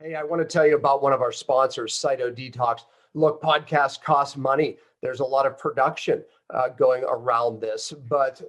Hey, I want to tell you about one of our sponsors, Cytodetox. Look, podcasts cost money. There's a lot of production going around this, but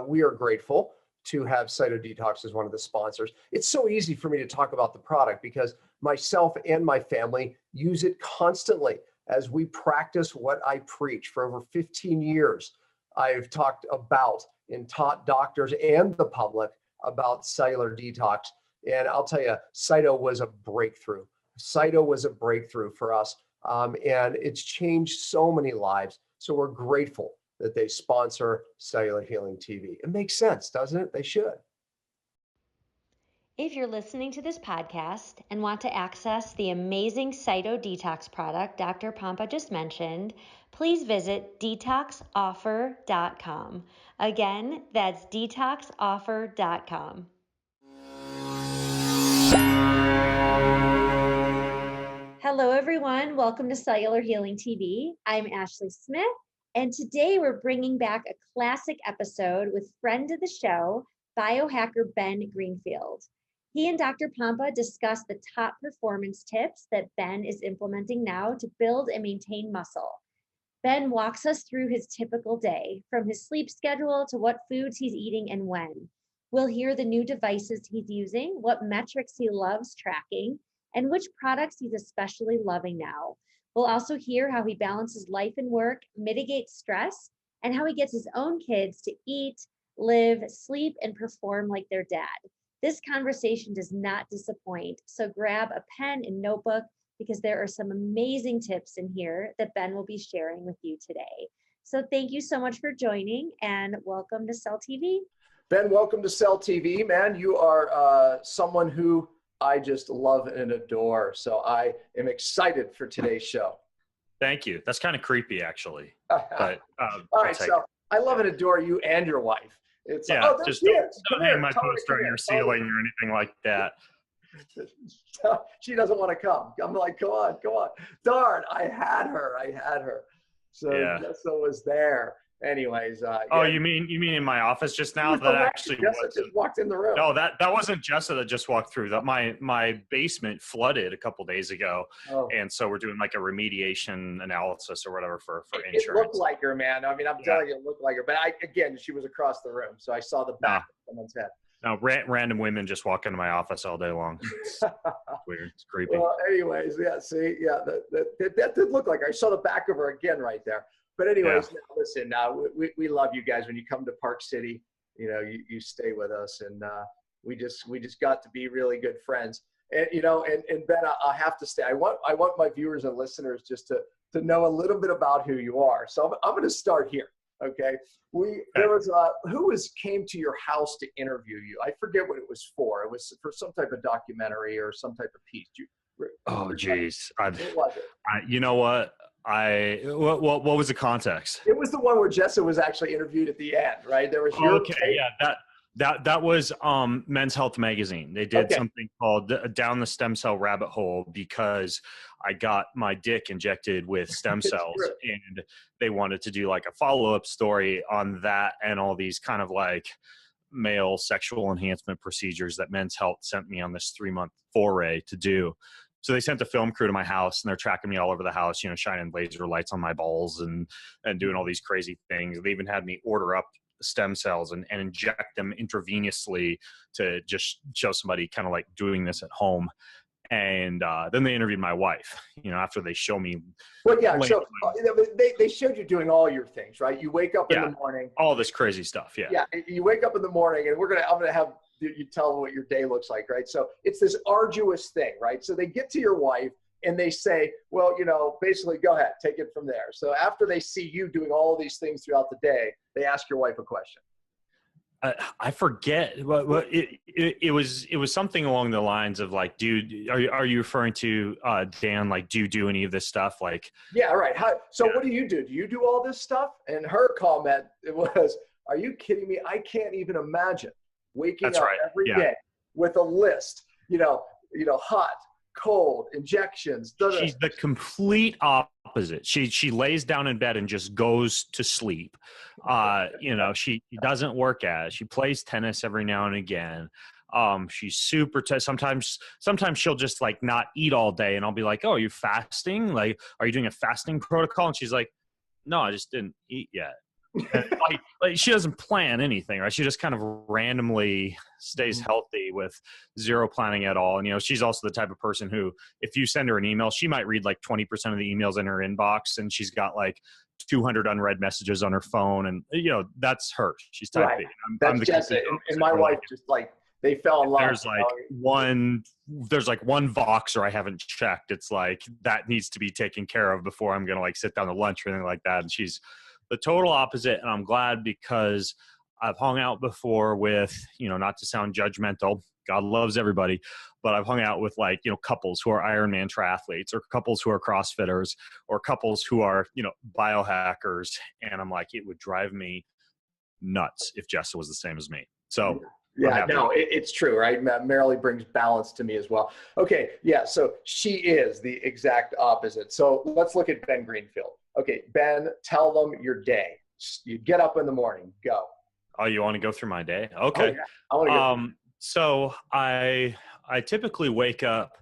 we are grateful to have Cytodetox as one of the sponsors. It's so easy for me to talk about the product because myself and my family use it constantly as we practice what I preach. For over 15 years, I've talked about and taught doctors and the public about cellular detox. And I'll tell you, Cyto was a breakthrough. Cyto was a breakthrough for us. And it's changed so many lives. So we're grateful that they sponsor Cellular Healing TV. It makes sense, doesn't it? They should. If you're listening to this podcast and want to access the amazing Cytodetox product Dr. Pompa just mentioned, please visit detoxoffer.com. Again, that's detoxoffer.com. Hello, everyone. Welcome to Cellular Healing TV. I'm Ashley Smith, and today we're bringing back a classic episode with friend of the show, biohacker Ben Greenfield. He and Dr. Pompa discuss the top performance tips that Ben is implementing now to build and maintain muscle. Ben walks us through his typical day, from his sleep schedule to what foods he's eating and when. We'll hear the new devices he's using, what metrics he loves tracking, and which products he's especially loving now. We'll also hear how he balances life and work, mitigates stress, and how he gets his own kids to eat, live, sleep, and perform like their dad. This conversation does not disappoint, so grab a pen and notebook because there are some amazing tips in here that Ben will be sharing with you today. So thank you so much for joining and welcome to Cell TV. Ben, welcome to Cell TV, man. You are someone who I just love and adore. So I am excited for today's show. Thank you. That's kind of creepy, actually. But all right, so I love and adore you and your wife. It's yeah, like, oh, just don't hang my poster on your ceiling or anything like that. She doesn't want to come. I'm like, come on. Darn, I had her. So yeah. Jessa was there. Anyways. Oh, you mean in my office just now? That actually just walked in the room. No, that wasn't Jessa that just walked through. That my basement flooded a couple days ago, and so we're doing like a remediation analysis or whatever for insurance. It looked like her, man. I mean, I'm telling you, it looked like her. But again, she was across the room, so I saw the back of someone's head. No, random women just walk into my office all day long. It's weird. It's creepy. Well, anyways, yeah. See, yeah, that did look like her. I saw the back of her again right there. But anyways, listen, we love you guys. When you come to Park City, you stay with us, and we just got to be really good friends. And and Ben, I have to say, I want my viewers and listeners just to know a little bit about who you are. So I'm going to start here. Okay, there was who came to your house to interview you. I forget what it was for. It was for some type of documentary or some type of piece. Oh, geez. What was it? You know what? What was the context? It was the one where Jessa was actually interviewed at the end, right? There was that was Men's Health magazine. They did something called Down the Stem Cell Rabbit Hole because I got my dick injected with stem cells and they wanted to do like a follow-up story on that and all these kind of like male sexual enhancement procedures that Men's Health sent me on this 3-month foray to do. So they sent a film crew to my house and they're tracking me all over the house, shining laser lights on my balls and doing all these crazy things. They even had me order up stem cells and inject them intravenously to just show somebody kind of like doing this at home. And then they interviewed my wife, after they show me. Well, yeah. So they showed you doing all your things, right? You wake up in the morning. All this crazy stuff. Yeah. Yeah. You wake up in the morning and I'm going to have you tell them what your day looks like, right? So it's this arduous thing, right? So they get to your wife and they say, well, basically go ahead, take it from there. So after they see you doing all these things throughout the day, they ask your wife a question. I forget. It was something along the lines of like, dude, are you referring to Dan? Like, do you do any of this stuff? Like, yeah, right. What do you do? Do you do all this stuff? And her comment was, "Are you kidding me? I can't even imagine waking up every day with a list. Hot, cold, injections." She's the complete opposite. She lays down in bed and just goes to sleep. She doesn't work out. She plays tennis every now and again. She's super sometimes she'll just like not eat all day, and I'll be like, oh, are you fasting? Like, are you doing a fasting protocol? And she's like, no, I just didn't eat yet. And like she doesn't plan anything, right? She just kind of randomly stays healthy with zero planning at all. And, she's also the type of person who, if you send her an email, she might read like 20% of the emails in her inbox, and she's got like 200 unread messages on her phone. And, that's her. She's type B. That's just it. And my wife just like, they fell in love. There's like one Voxer I haven't checked. It's like, that needs to be taken care of before I'm going to like sit down to lunch or anything like that. And she's the total opposite. And I'm glad, because I've hung out before with, not to sound judgmental, God loves everybody, but I've hung out with like, couples who are Ironman triathletes, or couples who are CrossFitters, or couples who are, biohackers. And I'm like, it would drive me nuts if Jessa was the same as me. So yeah, no, it's true, right? Marilee brings balance to me as well. Okay, yeah, so she is the exact opposite. So let's look at Ben Greenfield. Okay, Ben, tell them your day. You get up in the morning, go. Oh, you want to go through my day? Okay. Oh, yeah. I want to go. So I typically wake up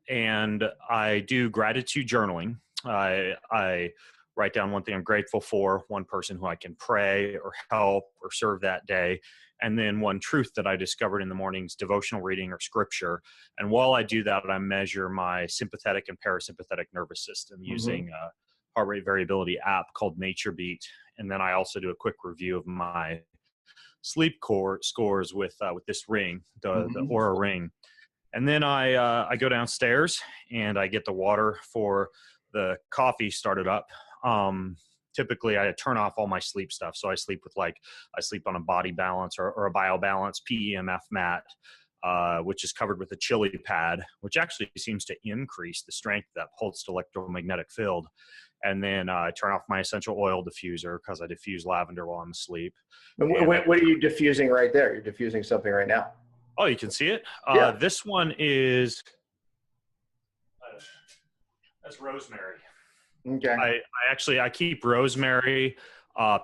and I do gratitude journaling. I write down one thing I'm grateful for, one person who I can pray or help or serve that day, and then one truth that I discovered in the morning's devotional reading or scripture. And while I do that, I measure my sympathetic and parasympathetic nervous system using a heart rate variability app called Nature Beat. And then I also do a quick review of my sleep scores with this ring, the Aura ring. And then I go downstairs and I get the water for the coffee started up. Typically I turn off all my sleep stuff. So I sleep on a body balance or a biobalance PEMF mat, which is covered with a chili pad, which actually seems to increase the strength of that pulsed electromagnetic field. And then I turn off my essential oil diffuser because I diffuse lavender while I'm asleep. And what are you diffusing right there? You're diffusing something right now. Oh, you can see it? Yeah. This one is, that's rosemary. Okay. I keep rosemary,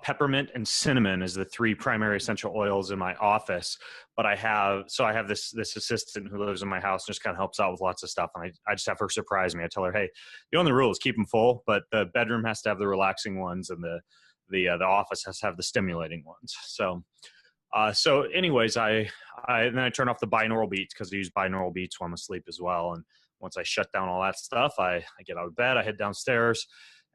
peppermint, and cinnamon as the three primary essential oils in my office. But I have this assistant who lives in my house and just kind of helps out with lots of stuff. And I just have her surprise me. I tell her, hey, the only rule is keep them full, but the bedroom has to have the relaxing ones, and the office has to have the stimulating ones. So anyways, then I turn off the binaural beats because I use binaural beats while I'm asleep as well. And once I shut down all that stuff, I get out of bed, I head downstairs,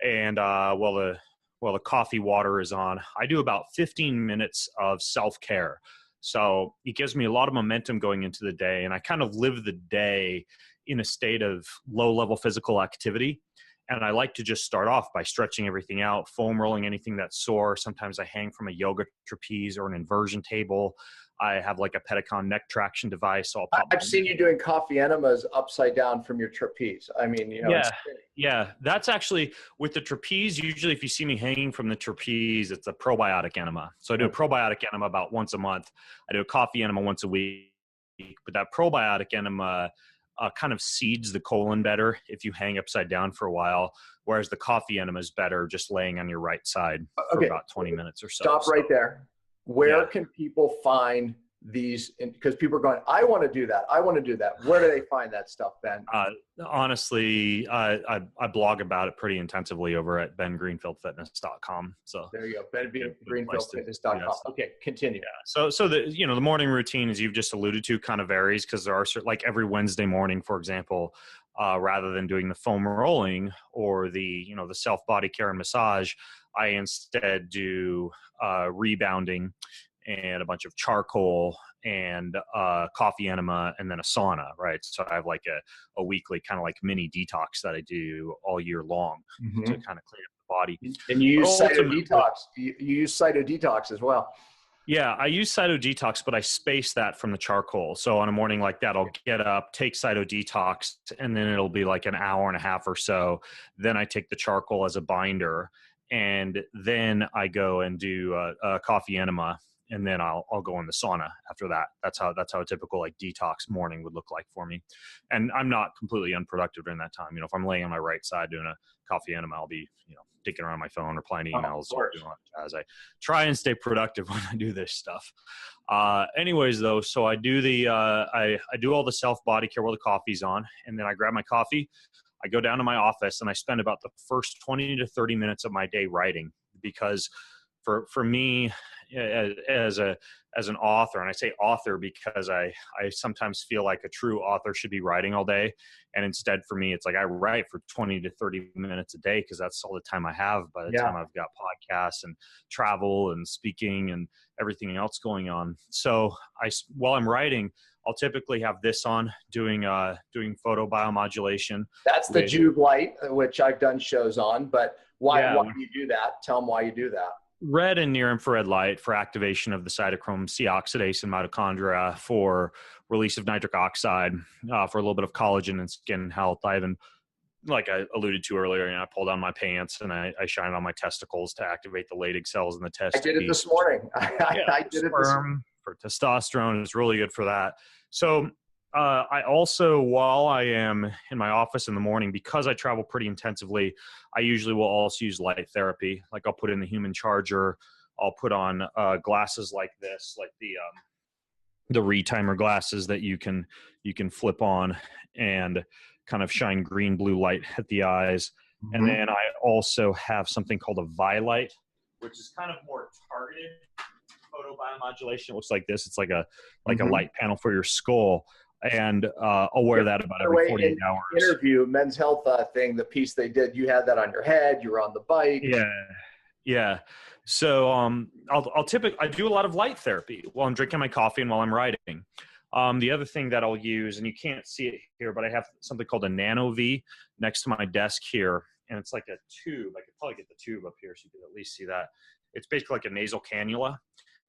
and while the coffee water is on, I do about 15 minutes of self-care. So it gives me a lot of momentum going into the day, and I kind of live the day in a state of low-level physical activity. And I like to just start off by stretching everything out, foam rolling anything that's sore. Sometimes I hang from a yoga trapeze or an inversion table. I have like a Pedicon neck traction device. So I've seen you doing coffee enemas upside down from your trapeze. I mean, Yeah. That's actually with the trapeze. Usually if you see me hanging from the trapeze, it's a probiotic enema. So I do a probiotic enema about once a month. I do a coffee enema once a week, but that probiotic enema kind of seeds the colon better if you hang upside down for a while, whereas the coffee enema is better just laying on your right side for about 20 minutes or so. Stop right there. Where can people find these? Because people are going, I want to do that. I want to do that. Where do they find that stuff, Ben? Honestly, I blog about it pretty intensively over at bengreenfieldfitness.com. So there you go, bengreenfieldfitness.com. Yes. Okay, continue. Yeah. So the morning routine, as you've just alluded to, kind of varies because there are like every Wednesday morning, for example, rather than doing the foam rolling or the self body care and massage, I instead do rebounding and a bunch of charcoal and coffee enema and then a sauna, right? So I have like a weekly kind of like mini detox that I do all year long to kind of clean up the body. And you use Cytodetox. You use Cytodetox as well. Yeah, I use Cytodetox, but I space that from the charcoal. So on a morning like that, I'll get up, take Cytodetox, and then it'll be like an hour and a half or so. Then I take the charcoal as a binder, and then I go and do a coffee enema. and then I'll go in the sauna after that. That's how a typical like detox morning would look like for me. And I'm not completely unproductive during that time. If I'm laying on my right side doing a coffee enema, I'll be, dicking around my phone, replying to emails, or doing as I try and stay productive when I do this stuff. Anyways, though, so I do I do all the self body care while the coffee's on, and then I grab my coffee. I go down to my office and I spend about the first 20 to 30 minutes of my day writing, because for me as an author, and I say author because I sometimes feel like a true author should be writing all day. And instead for me, it's like I write for 20 to 30 minutes a day because that's all the time I have by the time I've got podcasts and travel and speaking and everything else going on. So while I'm writing, I'll typically have this on doing photo biomodulation. That's the Juve light, which I've done shows on, but why do you do that? Tell them why you do that. Red and near infrared light for activation of the cytochrome C oxidase in mitochondria, for release of nitric oxide, for a little bit of collagen and skin health. I even, like I alluded to earlier, I pull down my pants and I shine on my testicles to activate the Leydig cells in the testes. I did it this morning. I did it this morning. For testosterone, it's really good for that. So I also, while I am in my office in the morning, because I travel pretty intensively, I usually will also use light therapy. Like I'll put in the human charger. I'll put on glasses like this, like the retimer glasses that you can flip on and kind of shine green, blue light at the eyes. Mm-hmm. And then I also have something called a Vi-Light, which is kind of more targeted photo biomodulation. It looks like this. It's like a light panel for your skull. And I'll wear that about every 48 hours. Interview, Men's Health thing, the piece they did, you had that on your head, you were on the bike. Yeah. So I do a lot of light therapy while I'm drinking my coffee and while I'm writing. The other thing that I'll use, and you can't see it here, but I have something called a Nano V next to my desk here. And it's like a tube. I could probably get the tube up here so you can at least see that. It's basically like a nasal cannula.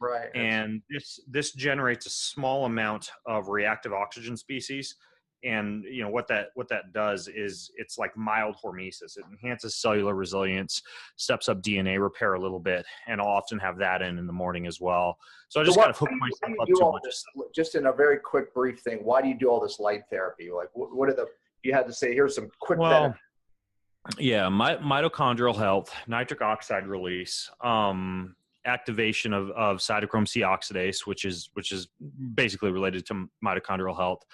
Right. And this generates a small amount of reactive oxygen species. And what that does is it's like mild hormesis. It enhances cellular resilience, steps up DNA repair a little bit, and I'll often have that in the morning as well. So I just kind of hook myself up to a bunch of stuff. Just in a very quick, brief thing, why do you do all this light therapy? Like, what are you had to say, here's some quick benefits. Yeah, mitochondrial health, nitric oxide release, activation of cytochrome C oxidase, which is basically related to mitochondrial health,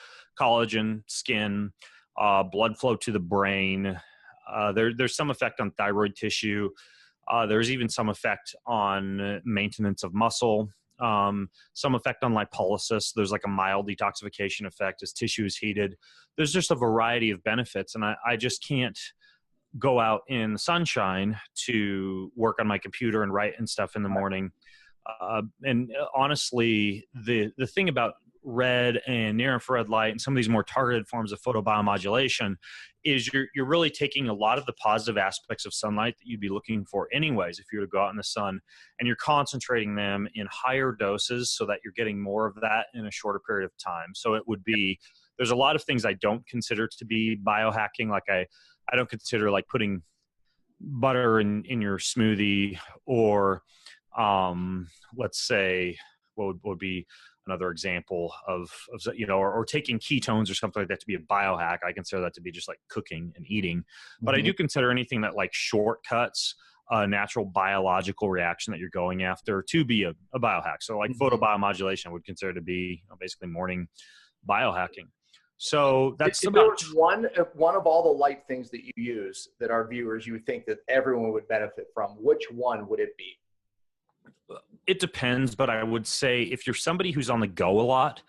collagen, skin, blood flow to the brain. There's some effect on thyroid tissue. There's even some effect on maintenance of muscle, some effect on lipolysis. There's like a mild detoxification effect as tissue is heated. There's just a variety of benefits, and I just can't go out in the sunshine to work on my computer and write and stuff in the morning. And honestly, the thing about red and near infrared light and some of these more targeted forms of photobiomodulation is you're really taking a lot of the positive aspects of sunlight that you'd be looking for anyways if you were to go out in the sun, and you're concentrating them in higher doses so that you're getting more of that in a shorter period of time. So it would be, there's a lot of things I don't consider to be biohacking. Like I don't consider like putting butter in your smoothie, or let's say what would be another example of or taking ketones or something like that to be a biohack. I consider that to be just like cooking and eating. But I do consider anything that like shortcuts a natural biological reaction that you're going after to be a biohack. So like photobiomodulation I would consider to be basically morning biohacking. So that's if about one of all the light things that you use that our viewers, you would think that everyone would benefit from. Which one would it be? It depends, but I would say if you're somebody who's on the go a lot,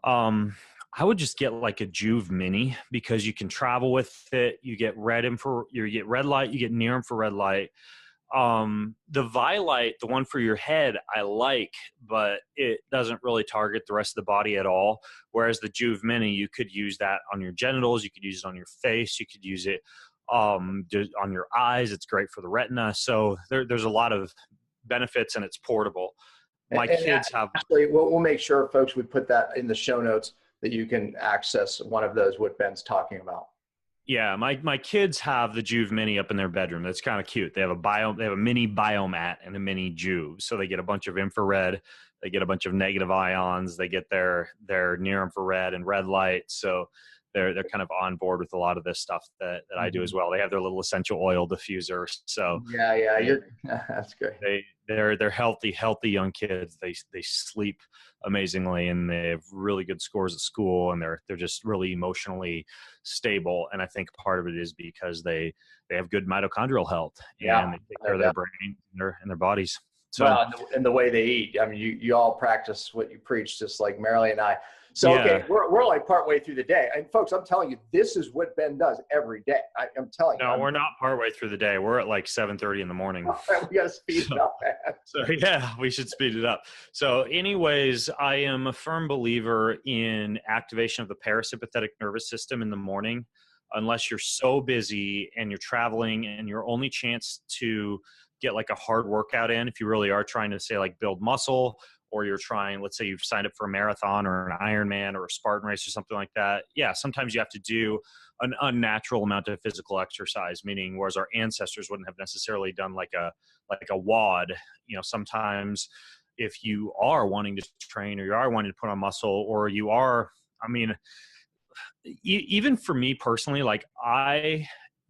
I would just get like a Juve Mini, because you can travel with it. You get red light, you get near infrared light. The Vi-Light, the one for your head, I like, but it doesn't really target the rest of the body at all. Whereas the Juve Mini, you could use that on your genitals, you could use it on your face, you could use it on your eyes. It's great for the retina. So there's a lot of benefits, and it's portable. My kids have. Actually, we'll make sure, folks, we put that in the show notes that you can access one of those, what Ben's talking about. Yeah, my kids have the Juve Mini up in their bedroom. That's kind of cute. They have a mini biomat and a mini Juve. So they get a bunch of infrared, they get a bunch of negative ions, they get their near infrared and red light. So they're kind of on board with a lot of this stuff that I do as well. They have their little essential oil diffuser. So Yeah, that's great. They're healthy young kids. They sleep amazingly, and they have really good scores at school, and they're just really emotionally stable. And I think part of it is because they have good mitochondrial health, and they take care of their brain and their bodies. So, well, and the way they eat. I mean, you all practice what you preach, just like Marilee and I. So, okay, we're like partway through the day. And folks, I'm telling you, this is what Ben does every day. I'm telling you. No, we're not partway through the day. We're at like 7:30 in the morning. We got to speed it up, man. So yeah, we should speed it up. So anyways, I am a firm believer in activation of the parasympathetic nervous system in the morning, unless you're so busy and you're traveling and your only chance to get like a hard workout in, if you really are trying to say like build muscle, or you're trying, let's say you've signed up for a marathon or an Ironman or a Spartan race or something like that. Yeah, sometimes you have to do an unnatural amount of physical exercise, meaning whereas our ancestors wouldn't have necessarily done like a WOD, sometimes if you are wanting to train or you are wanting to put on muscle or you are, even for me personally, like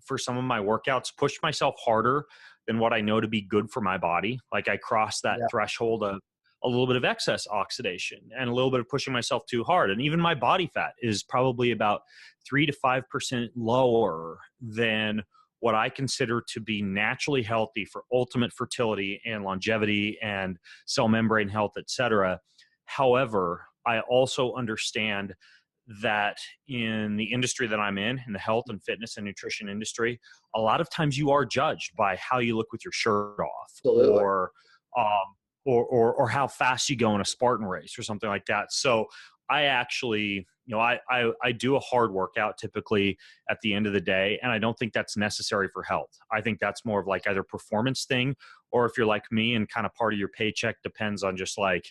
for some of my workouts, push myself harder than what I know to be good for my body. Like I cross that threshold of a little bit of excess oxidation and a little bit of pushing myself too hard. And even my body fat is probably about 3 to 5% lower than what I consider to be naturally healthy for ultimate fertility and longevity and cell membrane health, et cetera. However, I also understand that in the industry that I'm in the health and fitness and nutrition industry, a lot of times you are judged by how you look with your shirt off. Absolutely. Or how fast you go in a Spartan race or something like that. So I actually, I do a hard workout typically at the end of the day, and I don't think that's necessary for health. I think that's more of like either performance thing, or if you're like me and kind of part of your paycheck depends on just like,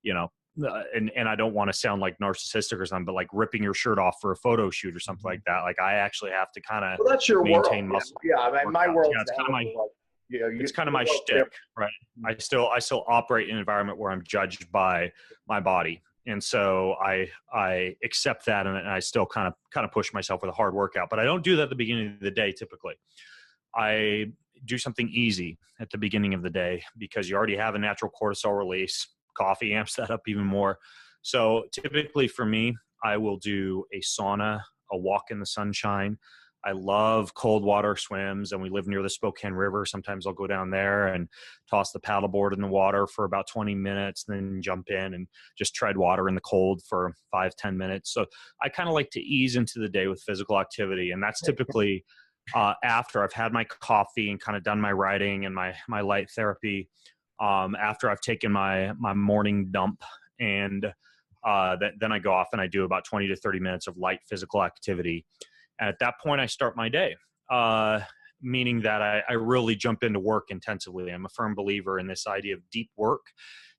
and I don't want to sound like narcissistic or something, but like ripping your shirt off for a photo shoot or something like that. Like I actually have to kind of maintain muscle. Yeah, I mean, my world. It's kind of my it's kind of my shtick, right? I still operate in an environment where I'm judged by my body, and so I accept that, and I still kind of push myself with a hard workout. But I don't do that at the beginning of the day. Typically, I do something easy at the beginning of the day because you already have a natural cortisol release. Coffee amps that up even more. So typically for me, I will do a sauna, a walk in the sunshine. I love cold water swims, and we live near the Spokane River. Sometimes I'll go down there and toss the paddleboard in the water for about 20 minutes, then jump in and just tread water in the cold for 5-10 minutes. So I kind of like to ease into the day with physical activity, and that's typically after I've had my coffee and kind of done my writing and my light therapy. After I've taken my morning dump, and then I go off and I do about 20 to 30 minutes of light physical activity. And at that point, I start my day, meaning that I really jump into work intensively. I'm a firm believer in this idea of deep work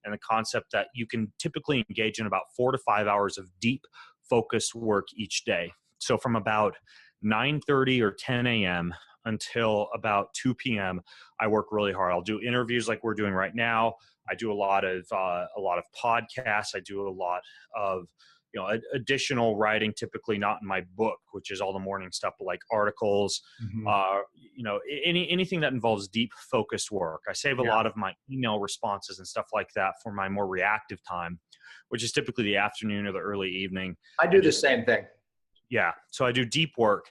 and the concept that you can typically engage in about 4 to 5 hours of deep focused work each day. So from about 9:30 or 10 a.m. until about 2 p.m. I work really hard. I'll do interviews like we're doing right now. I do a lot of podcasts. I do a lot of additional writing, typically not in my book, which is all the morning stuff, but like articles, anything that involves deep focused work. I save a lot of my email responses and stuff like that for my more reactive time, which is typically the afternoon or the early evening. I do the same thing. Yeah. So I do deep work.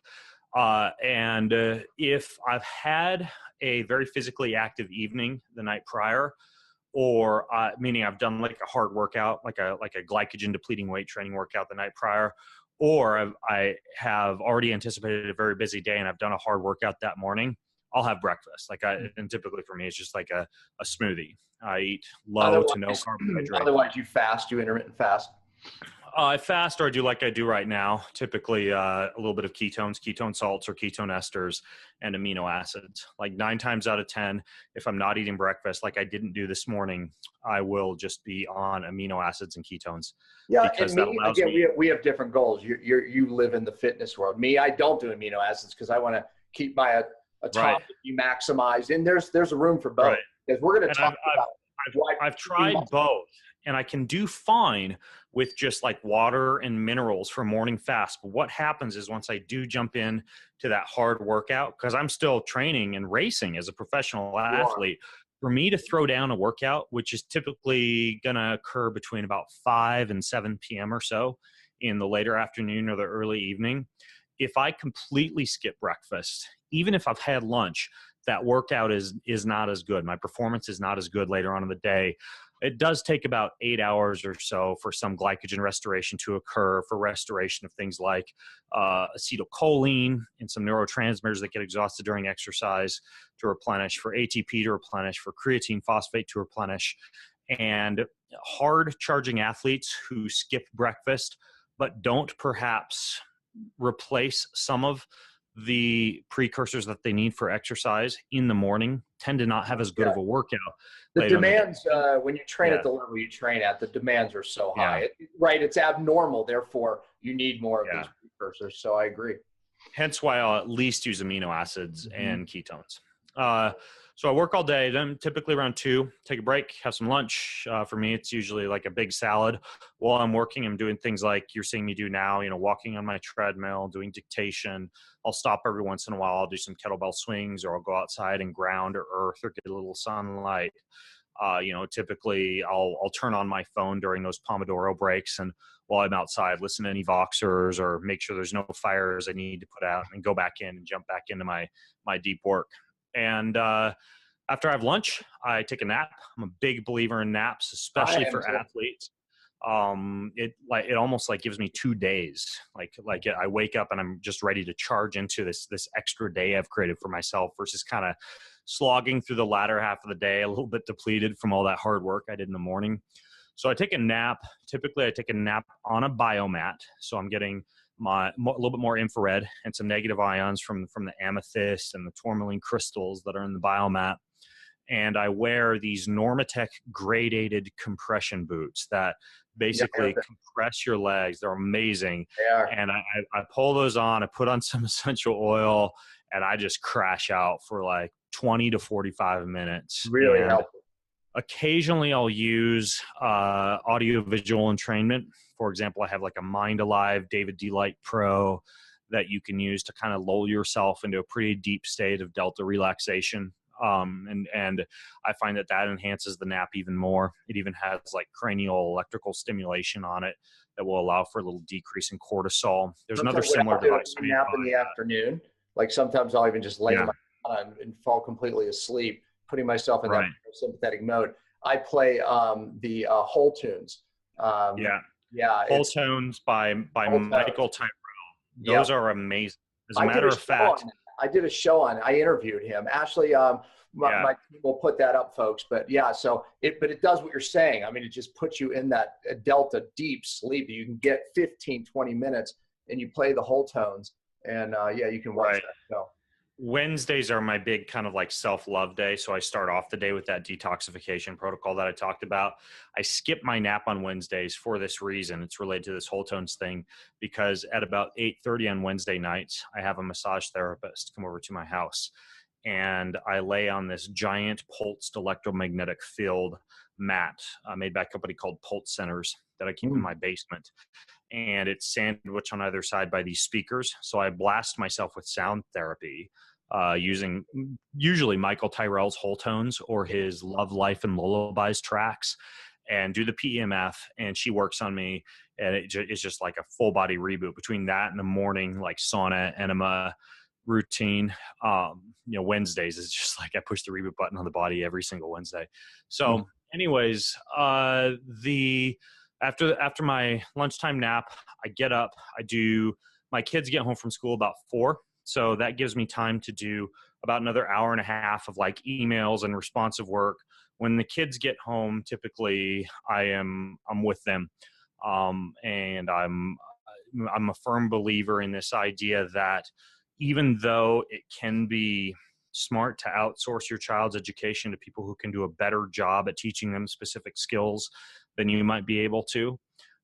And if I've had a very physically active evening the night prior, or meaning I've done like a hard workout, like a glycogen depleting weight training workout the night prior, or I have already anticipated a very busy day and I've done a hard workout that morning, I'll have breakfast. And typically for me, it's just like a smoothie. I eat low to no carbohydrate. Otherwise you fast, you intermittent fast. I fast, or I do like I do right now, typically a little bit of ketones, ketone salts or ketone esters, and amino acids. Like 9 times out of 10, if I'm not eating breakfast like I didn't do this morning, I will just be on amino acids and ketones. Yeah, because and that me, allows again, me. we have different goals. You live in the fitness world. Me, I don't do amino acids because I want to keep my autophagy maximized. And there's a room for both. Right. Because we're going to And talk about I've tried both, and I can do fine with just like water and minerals for morning fast. But what happens is once I do jump in to that hard workout, because I'm still training and racing as a professional athlete, for me to throw down a workout, which is typically going to occur between about 5 and 7 p.m. or so in the later afternoon or the early evening, if I completely skip breakfast, even if I've had lunch, that workout is not as good. My performance is not as good later on in the day. It does take about 8 hours or so for some glycogen restoration to occur, for restoration of things like acetylcholine and some neurotransmitters that get exhausted during exercise to replenish, for ATP to replenish, for creatine phosphate to replenish. And hard charging athletes who skip breakfast but don't perhaps replace some of the precursors that they need for exercise in the morning tend to not have as good of a workout. The demands, when you train at the level you train at, the demands are so high. Right, it's abnormal. Therefore, you need more of these precursors. So I agree. Hence why I'll at least use amino acids and ketones. So I work all day, then typically around 2, take a break, have some lunch. For me, it's usually like a big salad. While I'm working, I'm doing things like you're seeing me do now, walking on my treadmill, doing dictation. I'll stop every once in a while. I'll do some kettlebell swings, or I'll go outside and ground or earth or get a little sunlight. Typically I'll turn on my phone during those Pomodoro breaks, and while I'm outside, listen to any Voxers or make sure there's no fires I need to put out, and go back in and jump back into my deep work. And after I have lunch, I take a nap. I'm a big believer in naps, especially for athletes. It almost like gives me 2 days. Like I wake up and I'm just ready to charge into this extra day I've created for myself, versus kind of slogging through the latter half of the day, a little bit depleted from all that hard work I did in the morning. So I take a nap. Typically I take a nap on a biomat. So I'm getting a little bit more infrared and some negative ions from the amethyst and the tourmaline crystals that are in the biomat. And I wear these Normatec gradated compression boots that basically compress your legs. They're amazing. They are. And I pull those on, I put on some essential oil, and I just crash out for like 20 to 45 minutes. Really helpful. Occasionally I'll use audio visual entrainment. For example, I have like a Mind Alive David D. Light Pro that you can use to kind of lull yourself into a pretty deep state of delta relaxation. And I find that enhances the nap even more. It even has like cranial electrical stimulation on it that will allow for a little decrease in cortisol. There's another similar device. Nap in the afternoon. Like sometimes I'll even just lay in my bed and fall completely asleep, putting myself in that sympathetic mode. I play the Whole Tunes. Whole Tunes by Michael Tyrell. Those are amazing. As a matter of fact, I did a show on. I interviewed him. Ashley, my team will put that up, folks. But it does what you're saying. I mean, it just puts you in that delta deep sleep. You can get 15, 20 minutes, and you play the whole tones, and you can watch that show. Wednesdays are my big kind of like self-love day. So I start off the day with that detoxification protocol that I talked about. I skip my nap on Wednesdays for this reason. It's related to this whole tones thing, because at about 8:30 on Wednesday nights, I have a massage therapist come over to my house, and I lay on this giant pulsed electromagnetic field mat made by a company called Pulse Centers that I keep in my basement. And it's sandwiched on either side by these speakers. So I blast myself with sound therapy using usually Michael Tyrell's Whole Tones or his Love, Life, and Lullabies tracks, and do the PEMF, and she works on me. And it's just like a full body reboot between that and the morning, like sauna, enema routine. Wednesdays is just like I push the reboot button on the body every single Wednesday. So anyways, after my lunchtime nap, I get up, my kids get home from school about 4. So that gives me time to do about another hour and a half of like emails and responsive work. When the kids get home, typically I'm with them. And I'm a firm believer in this idea that even though it can be smart to outsource your child's education to people who can do a better job at teaching them specific skills than you might be able to.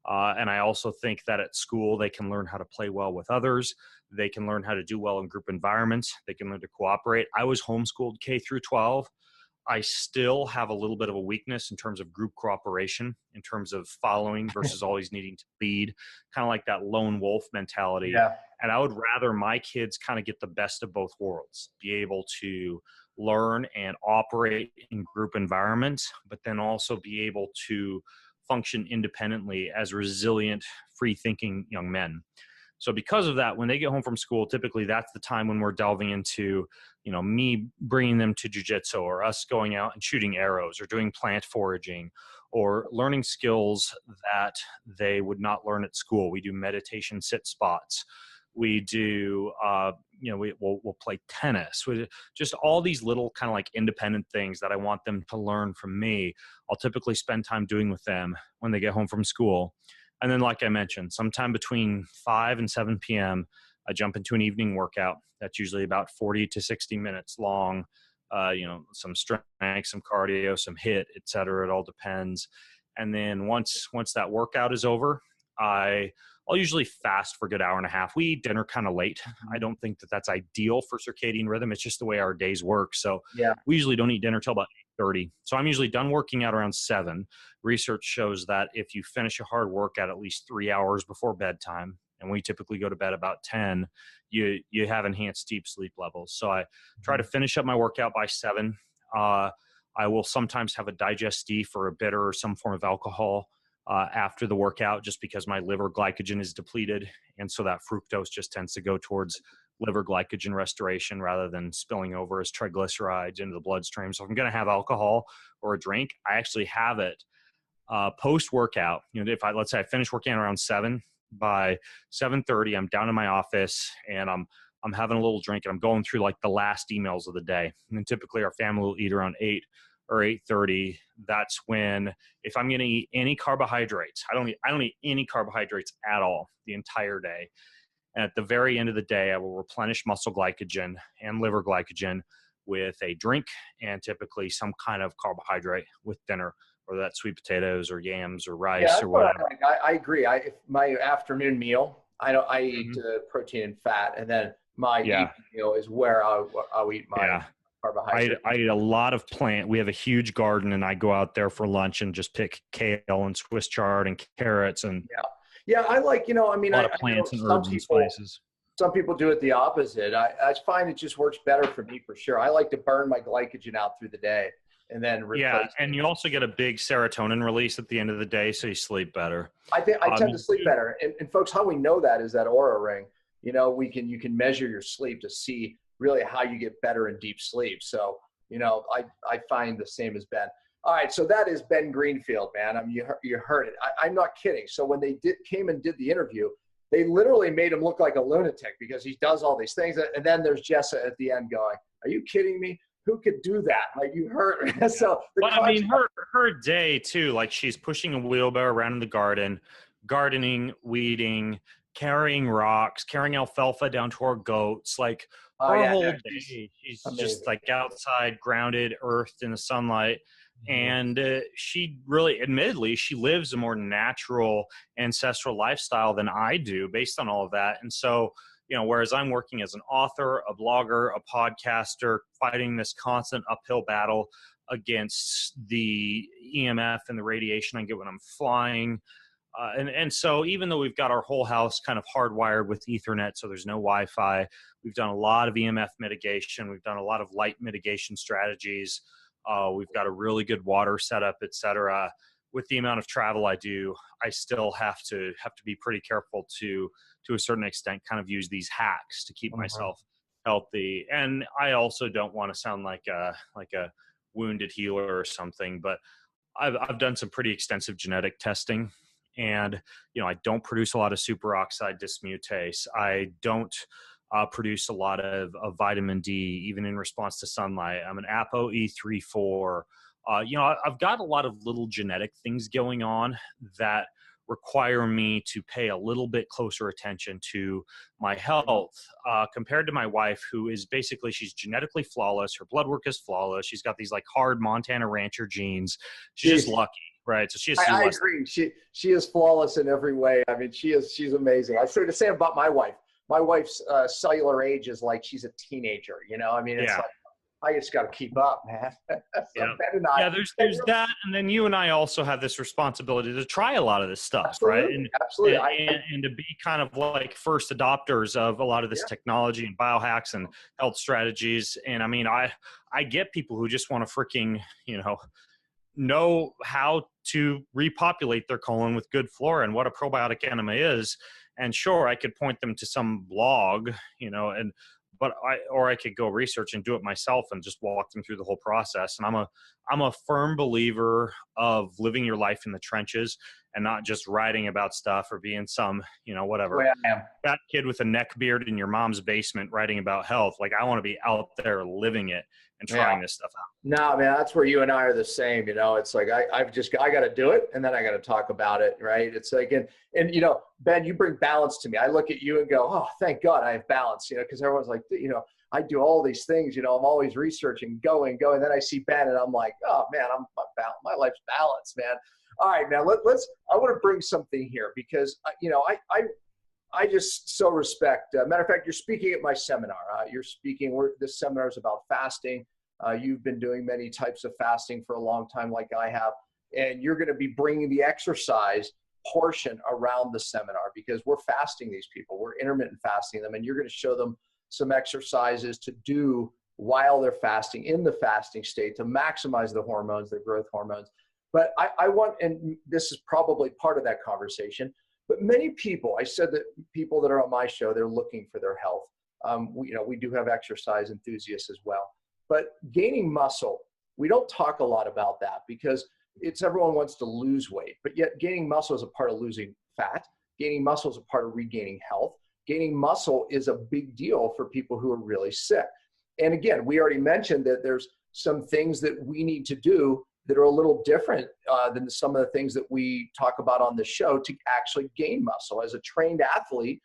And I also think that at school, they can learn how to play well with others. They can learn how to do well in group environments. They can learn to cooperate. I was homeschooled K through 12. I still have a little bit of a weakness in terms of group cooperation, in terms of following versus always needing to lead, kind of like that lone wolf mentality. Yeah. And I would rather my kids kind of get the best of both worlds, be able to learn and operate in group environments, but then also be able to function independently as resilient, free-thinking young men. So because of that, when they get home from school, typically that's the time when we're delving into, me bringing them to jujitsu, or us going out and shooting arrows, or doing plant foraging, or learning skills that they would not learn at school. We do meditation sit spots. We do, we'll play tennis. Just all these little kind of like independent things that I want them to learn from me. I'll typically spend time doing with them when they get home from school. And then, like I mentioned, sometime between 5 and 7 p.m., I jump into an evening workout. That's usually about 40 to 60 minutes long. Some strength, some cardio, some HIIT, et cetera. It all depends. And then once that workout is over, I'll usually fast for a good hour and a half. We eat dinner kind of late. I don't think that that's ideal for circadian rhythm. It's just the way our days work. So we usually don't eat dinner till about 8:30. So I'm usually done working out around 7. Research shows that if you finish a hard workout at least 3 hours before bedtime, and we typically go to bed about 10, you have enhanced deep sleep levels. So I try to finish up my workout by 7. I will sometimes have a digestif or a bitter or some form of alcohol after the workout, just because my liver glycogen is depleted. And so that fructose just tends to go towards liver glycogen restoration rather than spilling over as triglycerides into the bloodstream. So if I'm going to have alcohol or a drink, I actually have it post-workout. Let's say I finish working around 7, by 7:30, I'm down in my office and I'm having a little drink, and I'm going through like the last emails of the day. And then typically our family will eat around 8 or 8:30. That's when, if I'm going to eat any carbohydrates, I don't eat any carbohydrates at all the entire day. And at the very end of the day, I will replenish muscle glycogen and liver glycogen with a drink and typically some kind of carbohydrate with dinner, whether that's sweet potatoes or yams or rice or whatever. I agree. If my afternoon meal, I eat protein and fat, and then my evening meal is where I'll eat my carbohydrates. I eat a lot of plant. We have a huge garden, and I go out there for lunch and just pick kale and Swiss chard and carrots and I like, a lot of plants and herbs and spices. Some people do it the opposite. I find it just works better for me for sure. I like to burn my glycogen out through the day and then replace and you also get a big serotonin release at the end of the day, so you sleep better. I tend to sleep better. And folks, how we know that is that Aura Ring. You can measure your sleep to see really how you get better in deep sleep. So, I find the same as Ben. All right, so that is Ben Greenfield, man. You heard it. I'm not kidding. So when they came and did the interview, they literally made him look like a lunatic because he does all these things. And then there's Jessa at the end going, "Are you kidding me? Who could do that?" Like, you heard. So, her day too. Like, she's pushing a wheelbarrow around in the garden, gardening, weeding, carrying rocks, carrying alfalfa down to our goats. Like, her whole day, she's just like outside, grounded, earthed in the sunlight. And she really, admittedly, she lives a more natural ancestral lifestyle than I do based on all of that. And so, whereas I'm working as an author, a blogger, a podcaster, fighting this constant uphill battle against the EMF and the radiation I get when I'm flying. And so even though we've got our whole house kind of hardwired with Ethernet, so there's no Wi-Fi, we've done a lot of EMF mitigation. We've done a lot of light mitigation strategies. We've got a really good water setup, et cetera. With the amount of travel I do, I still have to be pretty careful to a certain extent, kind of use these hacks to keep myself healthy. And I also don't want to sound like a wounded healer or something, but I've done some pretty extensive genetic testing, and I don't produce a lot of superoxide dismutase. I don't produce a lot of vitamin D, even in response to sunlight. I'm an ApoE34. I've got a lot of little genetic things going on that require me to pay a little bit closer attention to my health compared to my wife, who is basically, she's genetically flawless. Her blood work is flawless. She's got these like hard Montana rancher genes. She's just lucky, right? So she has to do I less. agree. She is flawless in every way. I mean, she's amazing. I say the same about my wife. My wife's cellular age is like she's a teenager. You know, I mean, it's like, I just got to keep up, man. There's that, and then you and I also have this responsibility to try a lot of this stuff, absolutely, right? Absolutely. And to be kind of like first adopters of a lot of this technology and biohacks and health strategies. And I mean, I get people who just want to freaking, know how to repopulate their colon with good flora and what a probiotic enema is. And sure, I could point them to some blog, but I could go research and do it myself and just walk them through the whole process. And I'm a firm believer of living your life in the trenches and not just writing about stuff or being some, whatever. That kid with a neck beard in your mom's basement writing about health. Like, I want to be out there living it and trying this stuff out. No, man, that's where you and I are the same. It's like, I got to do it. And then I got to talk about it. Right. It's like, and Ben, you bring balance to me. I look at you and go, oh, thank God I have balance, cause everyone's like, I do all these things, I'm always researching, going. And then I see Ben and I'm like, oh man, my life's balanced, man. All right, now I want to bring something here because, I just so respect, matter of fact, you're speaking at my seminar. This seminar is about fasting. You've been doing many types of fasting for a long time, like I have, and you're going to be bringing the exercise portion around the seminar because we're fasting these people. We're intermittent fasting them, and you're going to show them some exercises to do while they're fasting, in the fasting state, to maximize the hormones, the growth hormones. But I want, and this is probably part of that conversation, but many people, I said that people that are on my show, they're looking for their health. We do have exercise enthusiasts as well. But gaining muscle, we don't talk a lot about that because everyone wants to lose weight, but yet gaining muscle is a part of losing fat. Gaining muscle is a part of regaining health. Gaining muscle is a big deal for people who are really sick. And again, we already mentioned that there's some things that we need to do that are a little different than some of the things that we talk about on the show to actually gain muscle. As a trained athlete,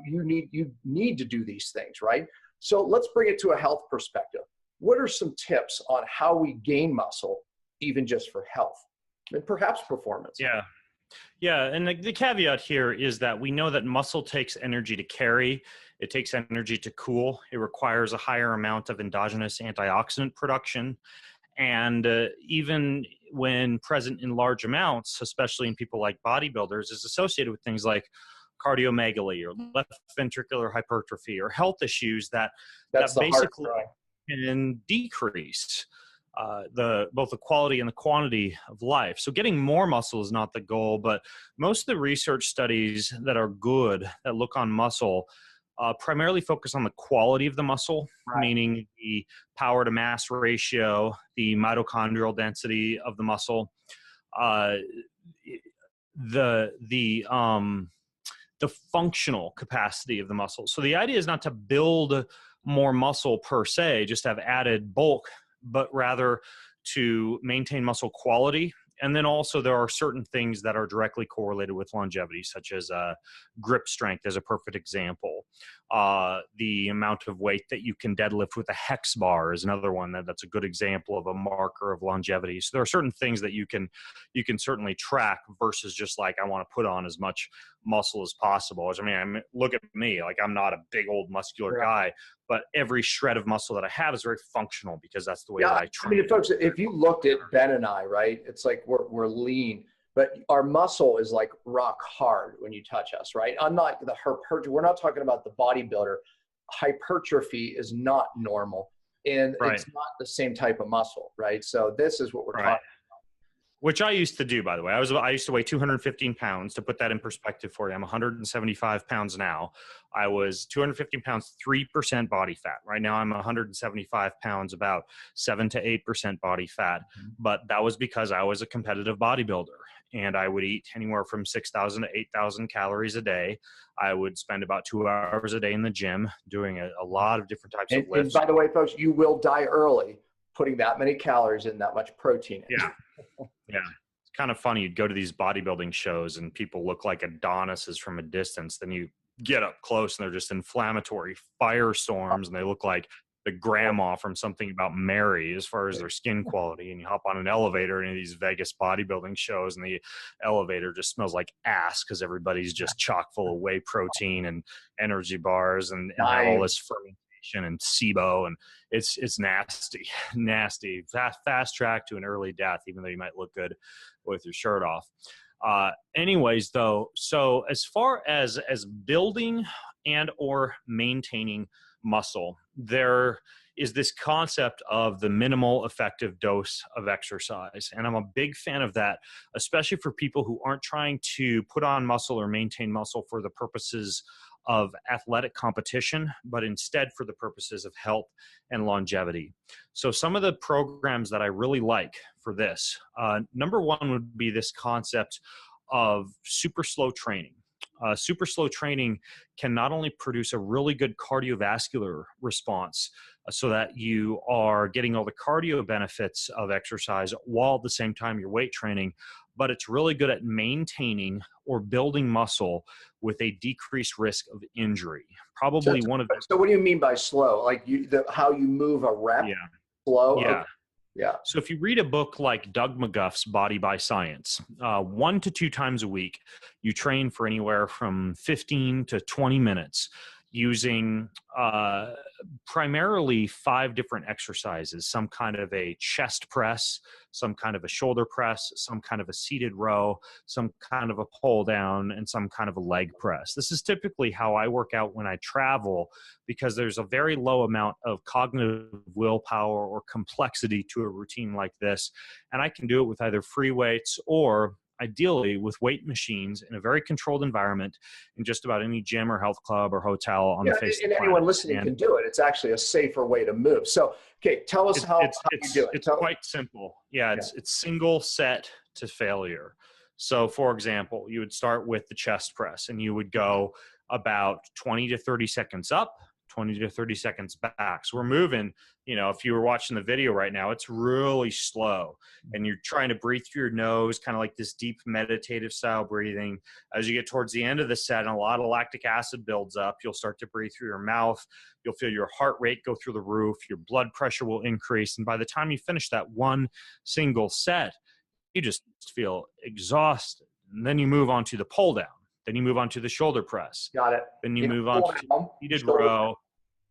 you need to do these things, right? So let's bring it to a health perspective. What are some tips on how we gain muscle, even just for health and perhaps performance? Yeah. And the caveat here is that we know that muscle takes energy to carry. It takes energy to cool. It requires a higher amount of endogenous antioxidant production. And even when present in large amounts, especially in people like bodybuilders, is associated with things like cardiomegaly or left ventricular hypertrophy or health issues that basically can decrease both the quality and the quantity of life. So getting more muscle is not the goal, but most of the research studies that are good that look on muscle primarily focus on the quality of the muscle, meaning the power to mass ratio, the mitochondrial density of the muscle, the functional capacity of the muscle. So the idea is not to build more muscle per se, just have added bulk, but rather to maintain muscle quality. And then also there are certain things that are directly correlated with longevity, such as grip strength is a perfect example. The amount of weight that you can deadlift with a hex bar is another one that's a good example of a marker of longevity. So there are certain things that you can certainly track versus just like, I want to put on as much muscle as possible. I mean, look at me, like I'm not a big old muscular guy, but every shred of muscle that I have is very functional because that's the way that I train. I mean, folks, if you looked at Ben and I, right, it's like we're lean, but our muscle is like rock hard when you touch us, right? Unlike the hypertrophy, we're not talking about the bodybuilder. Hypertrophy is not normal, and it's not the same type of muscle, right? So this is what we're talking about. Which I used to do, by the way. I used to weigh 215 pounds. To put that in perspective for you, I'm 175 pounds now. I was 215 pounds, 3% body fat. Right now I'm 175 pounds, about 7 to 8% body fat. But that was because I was a competitive bodybuilder. And I would eat anywhere from 6,000 to 8,000 calories a day. I would spend about 2 hours a day in the gym doing a lot of different types of lifts. And by the way, folks, you will die early putting that many calories in, that much protein in. Yeah. kind of funny. You'd go to these bodybuilding shows and people look like Adonises from a distance. Then you get up close and they're just inflammatory firestorms, and they look like the grandma from Something About Mary as far as their skin quality. And you hop on an elevator in these Vegas bodybuilding shows, and the elevator just smells like ass because everybody's just chock full of whey protein and energy bars and have all this fermentation and SIBO, and it's nasty, nasty. Fast track to an early death, even though you might look good with your shirt off. Anyways, though, so as far as building and or maintaining muscle, there is this concept of the minimal effective dose of exercise. And I'm a big fan of that, especially for people who aren't trying to put on muscle or maintain muscle for the purposes of athletic competition, but instead for the purposes of health and longevity. So some of the programs that I really like for this, number one would be this concept of super slow training. Super slow training can not only produce a really good cardiovascular response so that you are getting all the cardio benefits of exercise while at the same time you're weight training, but it's really good at maintaining or building muscle with a decreased risk of injury. Probably one of the— So what do you mean by slow? Like how you move a rep? Yeah. Slow? Yeah. Okay. Yeah. So if you read a book like Doug McGuff's Body by Science, 1 to 2 times a week, you train for anywhere from 15 to 20 minutes using primarily 5 different exercises, some kind of a chest press, some kind of a shoulder press, some kind of a seated row, some kind of a pull down, and some kind of a leg press. This is typically how I work out when I travel, because there's a very low amount of cognitive willpower or complexity to a routine like this. And I can do it with either free weights or ideally with weight machines in a very controlled environment in just about any gym or health club or hotel on the face of the planet. Anyone listening can do it. It's actually a safer way to move. So, okay, tell us how you do it. It's quite simple. Yeah, it's single set to failure. So, for example, you would start with the chest press, and you would go about 20 to 30 seconds up, 20 to 30 seconds back. So we're moving, if you were watching the video right now, it's really slow, and you're trying to breathe through your nose, kind of like this deep meditative style breathing. As you get towards the end of the set and a lot of lactic acid builds up, you'll start to breathe through your mouth. You'll feel your heart rate go through the roof. Your blood pressure will increase. And by the time you finish that one single set, you just feel exhausted. And then you move on to the pull down. Then you move on to the shoulder press. Got it. Then you move on to seated row,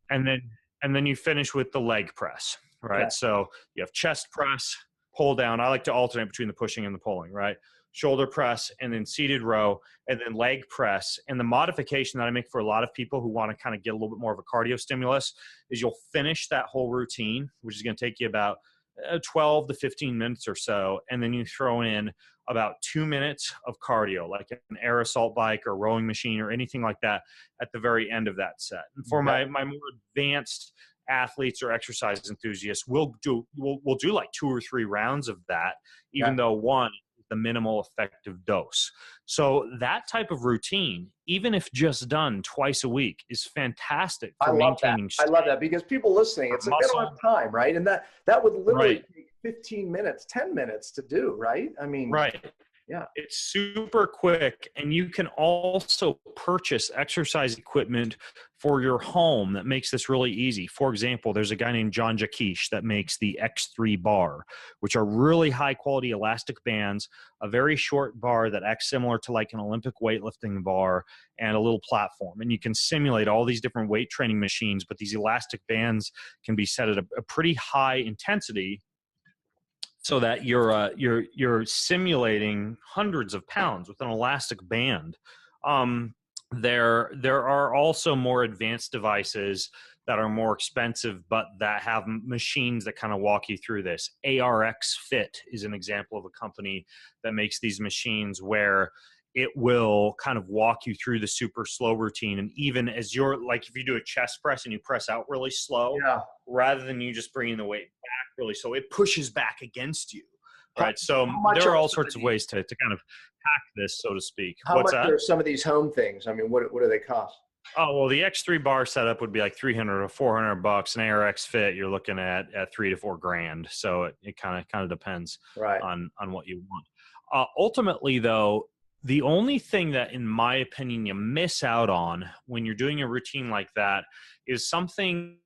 and then you finish with the leg press, right? Yeah. So you have chest press, pull down. I like to alternate between the pushing and the pulling, right? Shoulder press, and then seated row, and then leg press. And the modification that I make for a lot of people who want to kind of get a little bit more of a cardio stimulus is you'll finish that whole routine, which is going to take you about 12 to 15 minutes or so, and then you throw in about 2 minutes of cardio, like an air assault bike or rowing machine or anything like that at the very end of that set. And for my more advanced athletes or exercise enthusiasts, we'll do like 2 or 3 rounds of that, even though one is the minimal effective dose. So that type of routine, even if just done twice a week, is fantastic for maintaining strength. I love that, because people listening, it's like they don't have time, right? And that would literally take 15 minutes, 10 minutes to do, right? I mean, yeah, it's super quick. And you can also purchase exercise equipment for your home that makes this really easy. For example, there's a guy named John Jaquish that makes the X3 bar, which are really high quality elastic bands, a very short bar that acts similar to like an Olympic weightlifting bar, and a little platform. And you can simulate all these different weight training machines, but these elastic bands can be set at a pretty high intensity, so that you're simulating hundreds of pounds with an elastic band. There are also more advanced devices that are more expensive, but that have machines that kind of walk you through this. ARX Fit is an example of a company that makes these machines where it will kind of walk you through the super slow routine. And even as you're like, if you do a chest press and you press out really slow, rather than you just bringing the weight back really slow, it pushes back against you. Right. So there are all sorts of ways to kind of hack this, so to speak. How much are some of these home things? I mean, what do they cost? Oh, well, the X3 bar setup would be like $300 to $400. An ARX Fit, you're looking at $3 to $4 grand. So it kind of depends on what you want. Ultimately, though, the only thing that, in my opinion, you miss out on when you're doing a routine like that is something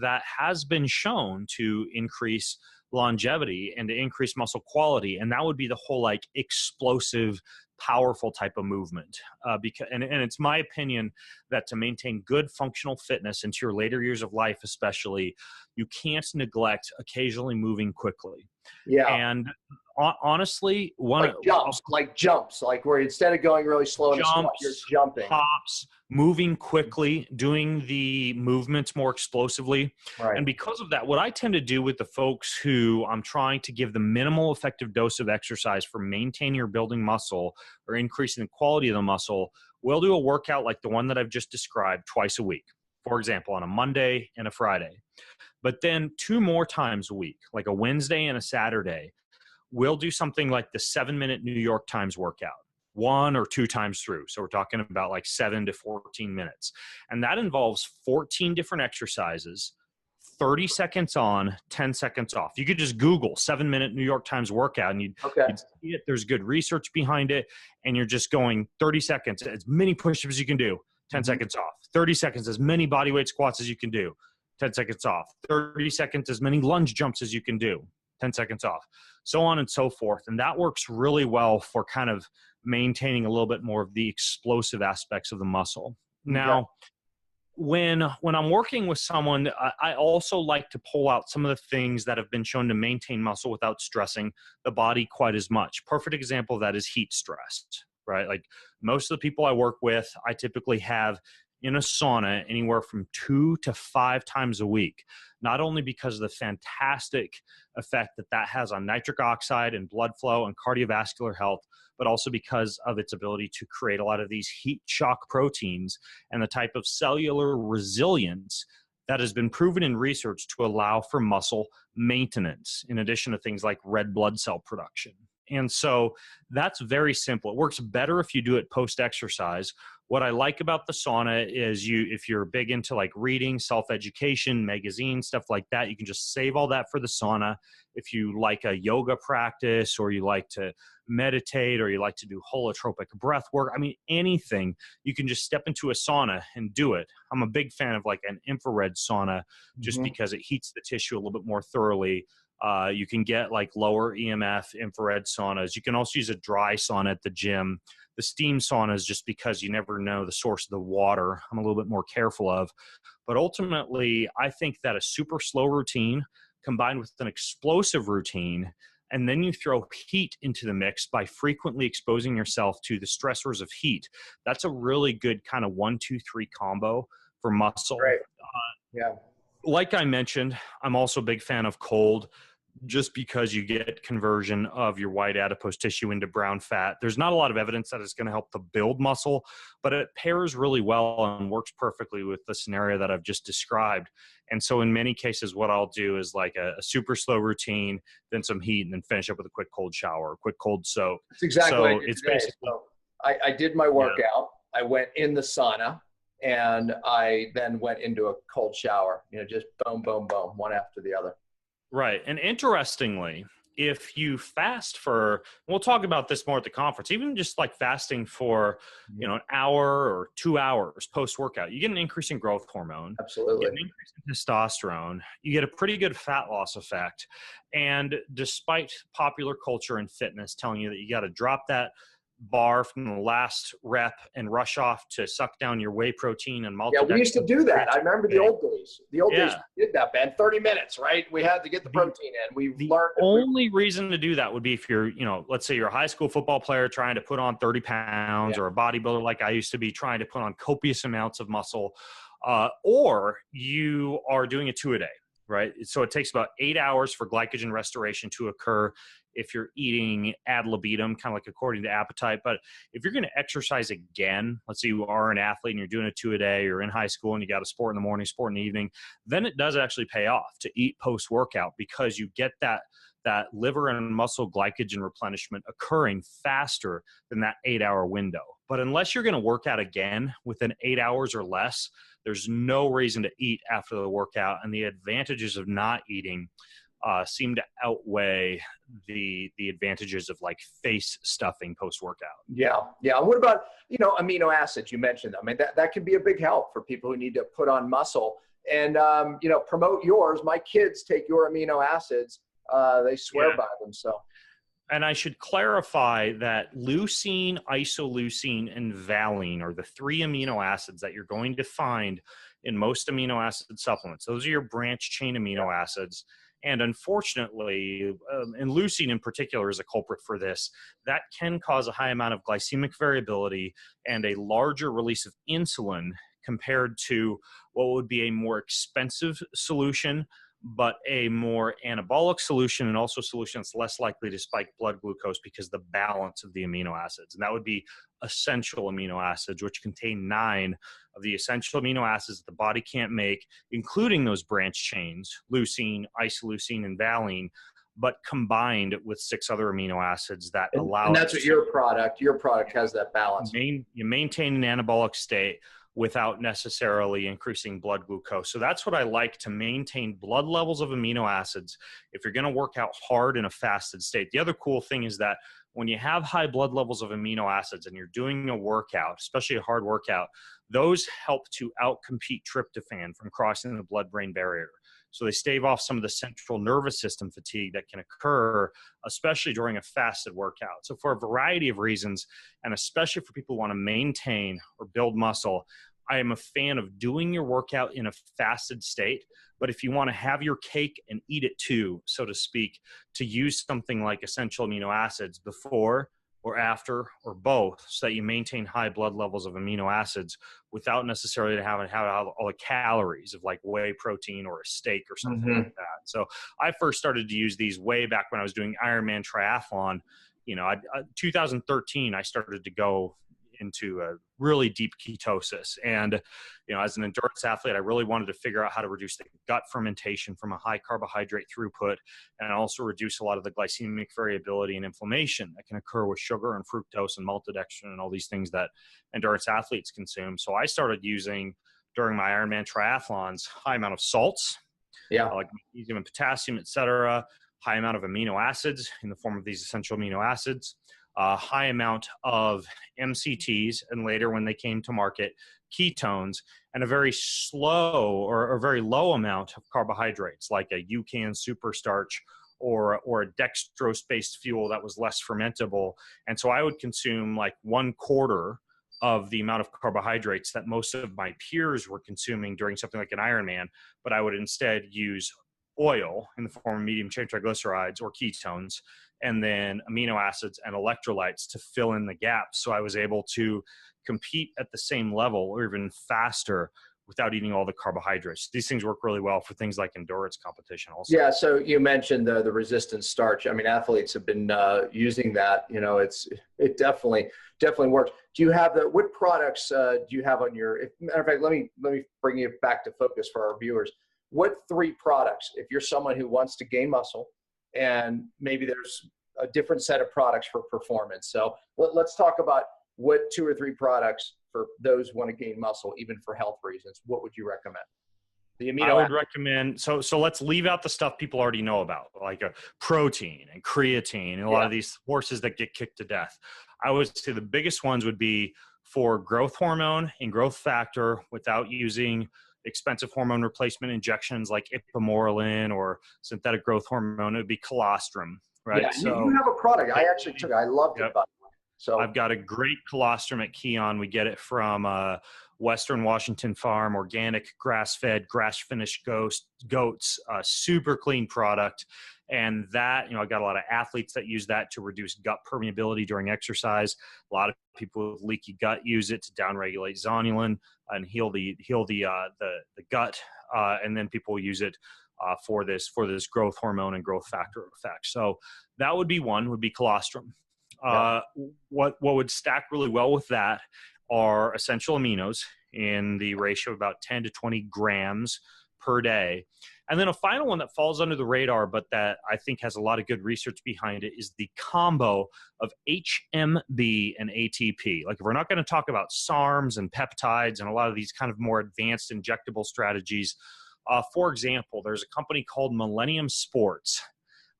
that has been shown to increase longevity and to increase muscle quality. And that would be the whole like explosive, powerful type of movement. And it's my opinion that to maintain good functional fitness into your later years of life, especially, you can't neglect occasionally moving quickly. Yeah. And honestly, like jumps, like where instead of going really slow in a squat, you're jumping. Hops, moving quickly, doing the movements more explosively. Right. And because of that, what I tend to do with the folks who I'm trying to give the minimal effective dose of exercise for maintaining or building muscle or increasing the quality of the muscle, we'll do a workout like the one that I've just described twice a week. For example, on a Monday and a Friday. But then 2 more times a week, like a Wednesday and a Saturday, we'll do something like the 7-minute New York Times workout, 1 or 2 times through. So we're talking about like 7 to 14 minutes. And that involves 14 different exercises, 30 seconds on, 10 seconds off. You could just Google 7-minute New York Times workout and you'd see it. There's good research behind it. And you're just going 30 seconds, as many push-ups as you can do, 10 seconds off. 30 seconds, as many bodyweight squats as you can do, 10 seconds off. 30 seconds, as many lunge jumps as you can do, 10 seconds off, so on and so forth. And that works really well for kind of maintaining a little bit more of the explosive aspects of the muscle. Now, when I'm working with someone, I also like to pull out some of the things that have been shown to maintain muscle without stressing the body quite as much. Perfect example of that is heat stress, right? Like most of the people I work with, I typically have in a sauna anywhere from 2 to 5 times a week, not only because of the fantastic effect that has on nitric oxide and blood flow and cardiovascular health, but also because of its ability to create a lot of these heat shock proteins and the type of cellular resilience that has been proven in research to allow for muscle maintenance, in addition to things like red blood cell production. And so that's very simple. It works better if you do it post-exercise. What I like about the sauna is if you're big into like reading, self-education, magazines, stuff like that, you can just save all that for the sauna. If you like a yoga practice or you like to meditate or you like to do holotropic breath work, I mean, anything, you can just step into a sauna and do it. I'm a big fan of like an infrared sauna just because it heats the tissue a little bit more thoroughly. You can get like lower EMF infrared saunas. You can also use a dry sauna at the gym. The steam sauna is just because you never know the source of the water. I'm a little bit more careful of. But ultimately, I think that a super slow routine combined with an explosive routine, and then you throw heat into the mix by frequently exposing yourself to the stressors of heat, that's a really good kind of 1, 2, 3 combo for muscle. Right. Like I mentioned, I'm also a big fan of cold, just because you get conversion of your white adipose tissue into brown fat. There's not a lot of evidence that it's going to help to build muscle, but it pairs really well and works perfectly with the scenario that I've just described. And so in many cases, what I'll do is like a super slow routine, then some heat, and then finish up with a quick cold shower, a quick cold soak. That's exactly what I did today. So I did my workout. I went in the sauna, and I then went into a cold shower, just boom, boom, boom, one after the other. Right. And interestingly, if you fast for, we'll talk about this more at the conference, even just like fasting for, an hour or 2 hours post-workout, you get an increase in growth hormone. Absolutely. You get an increase in testosterone. You get a pretty good fat loss effect. And despite popular culture and fitness telling you that you got to drop that bar from the last rep and rush off to suck down your whey protein and multidextrin. Yeah, we used to do that. I remember the old days. The old days we did that, Ben. 30 minutes, right? We had to get the protein in. The only reason to do that would be if you're, let's say you're a high school football player trying to put on 30 pounds or a bodybuilder like I used to be trying to put on copious amounts of muscle, or you are doing a 2-a-day, right? So it takes about 8 hours for glycogen restoration to occur if you're eating ad libitum, kind of like according to appetite. But if you're going to exercise again, let's say you are an athlete and you're doing a 2-a-day, you're in high school and you got a sport in the morning, sport in the evening, then it does actually pay off to eat post-workout because you get that liver and muscle glycogen replenishment occurring faster than that 8-hour window. But unless you're going to work out again within 8 hours or less, there's no reason to eat after the workout. And the advantages of not eating seem to outweigh the advantages of like face stuffing post-workout. Yeah. Yeah. What about, amino acids? You mentioned them. I mean, that can be a big help for people who need to put on muscle and, promote yours. My kids take your amino acids. They swear by them. So. And I should clarify that leucine, isoleucine, and valine are the 3 amino acids that you're going to find in most amino acid supplements. Those are your branch chain amino acids. And unfortunately, and leucine in particular is a culprit for this, that can cause a high amount of glycemic variability and a larger release of insulin compared to what would be a more expensive solution, but a more anabolic solution, and also a solution that's less likely to spike blood glucose because the balance of the amino acids. And that would be essential amino acids, which contain 9 of the essential amino acids that the body can't make, including those branch chains, leucine, isoleucine, and valine, but combined with 6 other amino acids that allow. And that's what your product has that balance. You maintain an anabolic state without necessarily increasing blood glucose. So that's what I like, to maintain blood levels of amino acids if you're going to work out hard in a fasted state. The other cool thing is that when you have high blood levels of amino acids and you're doing a workout, especially a hard workout, those help to outcompete tryptophan from crossing the blood-brain barrier. So they stave off some of the central nervous system fatigue that can occur, especially during a fasted workout. So for a variety of reasons, and especially for people who want to maintain or build muscle, I am a fan of doing your workout in a fasted state. But if you want to have your cake and eat it too, so to speak, to use something like essential amino acids before or after or both, so that you maintain high blood levels of amino acids without necessarily having all the calories of like whey protein or a steak or something like that. So I first started to use these way back when I was doing Ironman triathlon. 2013, I started to go into a really deep ketosis. And, as an endurance athlete, I really wanted to figure out how to reduce the gut fermentation from a high carbohydrate throughput, and also reduce a lot of the glycemic variability and inflammation that can occur with sugar and fructose and maltodextrin and all these things that endurance athletes consume. So I started using, during my Ironman triathlons, high amount of salts, like magnesium and potassium, etc., high amount of amino acids in the form of these essential amino acids, high amount of MCTs, and later when they came to market, ketones, and a very slow or very low amount of carbohydrates like a UCAN super starch or a dextrose-based fuel that was less fermentable. And so I would consume like 1/4 of the amount of carbohydrates that most of my peers were consuming during something like an Ironman, but I would instead use oil in the form of medium chain triglycerides or ketones, and then amino acids and electrolytes to fill in the gaps. So I was able to compete at the same level or even faster without eating all the carbohydrates. These things work really well for things like endurance competition also. Yeah. So you mentioned the resistant starch. I mean, athletes have been using that. It definitely works. Do you have what products do you have on your? Matter of fact, let me bring you back to focus for our viewers. What 3 products, if you're someone who wants to gain muscle, and maybe there's a different set of products for performance. So let's talk about what 2 or 3 products for those who want to gain muscle, even for health reasons. What would you recommend? The amino I would recommend, so let's leave out the stuff people already know about, like a protein and creatine and a lot of these horses that get kicked to death. I would say the biggest ones would be for growth hormone and growth factor without using expensive hormone replacement injections like ipamorelin or synthetic growth hormone. It would be colostrum, right? Yeah, so you have a product. I actually took it. I loved it. So I've got a great colostrum at Kion. We get it from Western Washington farm, organic, grass-fed, grass-finished goats, super clean product. And that, I got a lot of athletes that use that to reduce gut permeability during exercise. A lot of people with leaky gut use it to downregulate zonulin and heal the gut. And then people use it for this growth hormone and growth factor effect. So that would be one, would be colostrum. What would stack really well with that are essential aminos in the ratio of about 10 to 20 grams per day. And then a final one that falls under the radar, but that I think has a lot of good research behind it, is the combo of HMB and ATP. Like, if we're not going to talk about SARMs and peptides and a lot of these kind of more advanced injectable strategies, For example, there's a company called Millennium Sports.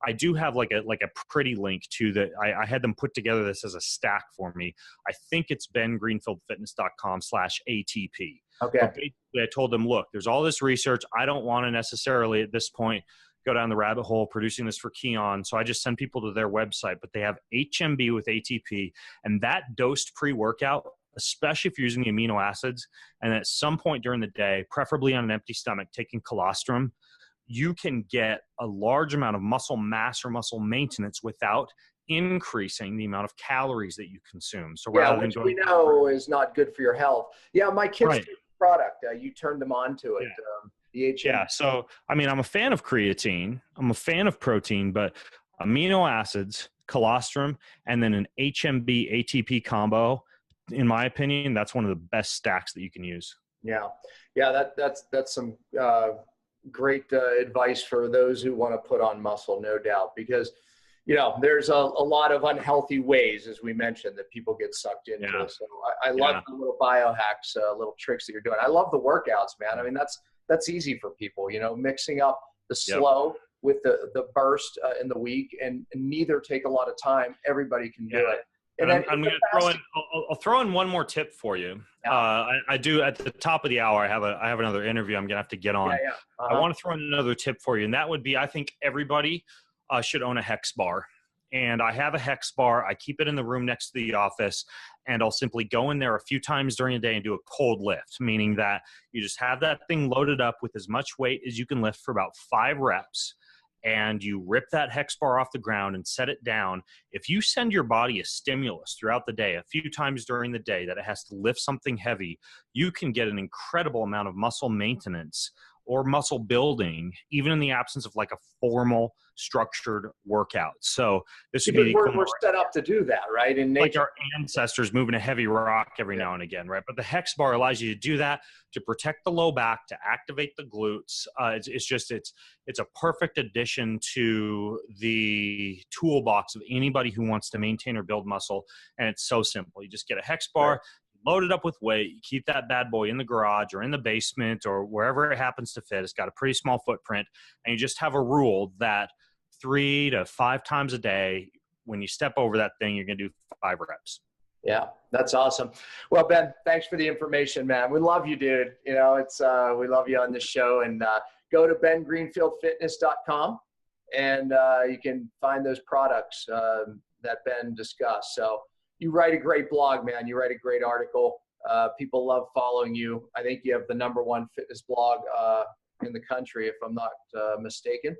I do have like a pretty link to that. I had them put together this as a stack for me. I think it's bengreenfieldfitness.com/ATP. Okay. But basically, I told them, look, there's all this research. I don't want to necessarily at this point go down the rabbit hole producing this for Kion. So I just send people to their website, but they have HMB with ATP, and that dosed pre-workout, especially if you're using the amino acids, and at some point during the day, preferably on an empty stomach, taking colostrum, you can get a large amount of muscle mass or muscle maintenance without increasing the amount of calories that you consume. So rather than which we know is not good for your health. Yeah, my kids took the product. You turned them on to it. The HMB. Yeah, so I mean, I'm a fan of creatine. I'm a fan of protein, but amino acids, colostrum, and then an HMB ATP combo, in my opinion, that's one of the best stacks that you can use. Yeah, that's some great advice for those who want to put on muscle, no doubt, because there's a lot of unhealthy ways, as we mentioned, that people get sucked into. Yeah. So I love the little biohacks, little tricks that you're doing. I love the workouts, man. I mean, that's easy for people, mixing up the slow with the burst in the week, and neither take a lot of time. Everybody can do it. And I'm going to throw in. I'll throw in one more tip for you. I do at the top of the hour. I have another interview I'm going to have to get on. I want to throw in another tip for you, and that would be, I think everybody should own a hex bar. And I have a hex bar. I keep it in the room next to the office, and I'll simply go in there a few times during the day and do a cold lift, meaning that you just have that thing loaded up with as much weight as you can lift for about 5 reps. And you rip that hex bar off the ground and set it down. If you send your body a stimulus throughout the day, a few times during the day, that it has to lift something heavy, you can get an incredible amount of muscle maintenance or muscle building, even in the absence of like a formal structured workout. So this would be we're set up to do that, right? In nature, like our ancestors moving a heavy rock every now and again, right? But the hex bar allows you to do that, to protect the low back, to activate the glutes. It's a perfect addition to the toolbox of anybody who wants to maintain or build muscle. And it's so simple. You just get a hex bar, load it up with weight, you keep that bad boy in the garage or in the basement or wherever it happens to fit. It's got a pretty small footprint, and you just have a rule that 3 to 5 times a day, when you step over that thing, you're going to do 5 reps. Yeah, that's awesome. Well, Ben, thanks for the information, man. We love you, dude. We love you on this show, and go to bengreenfieldfitness.com and you can find those products that Ben discussed. So you write a great blog, man. You write a great article. People love following you. I think you have the #1 fitness blog in the country, if I'm not mistaken.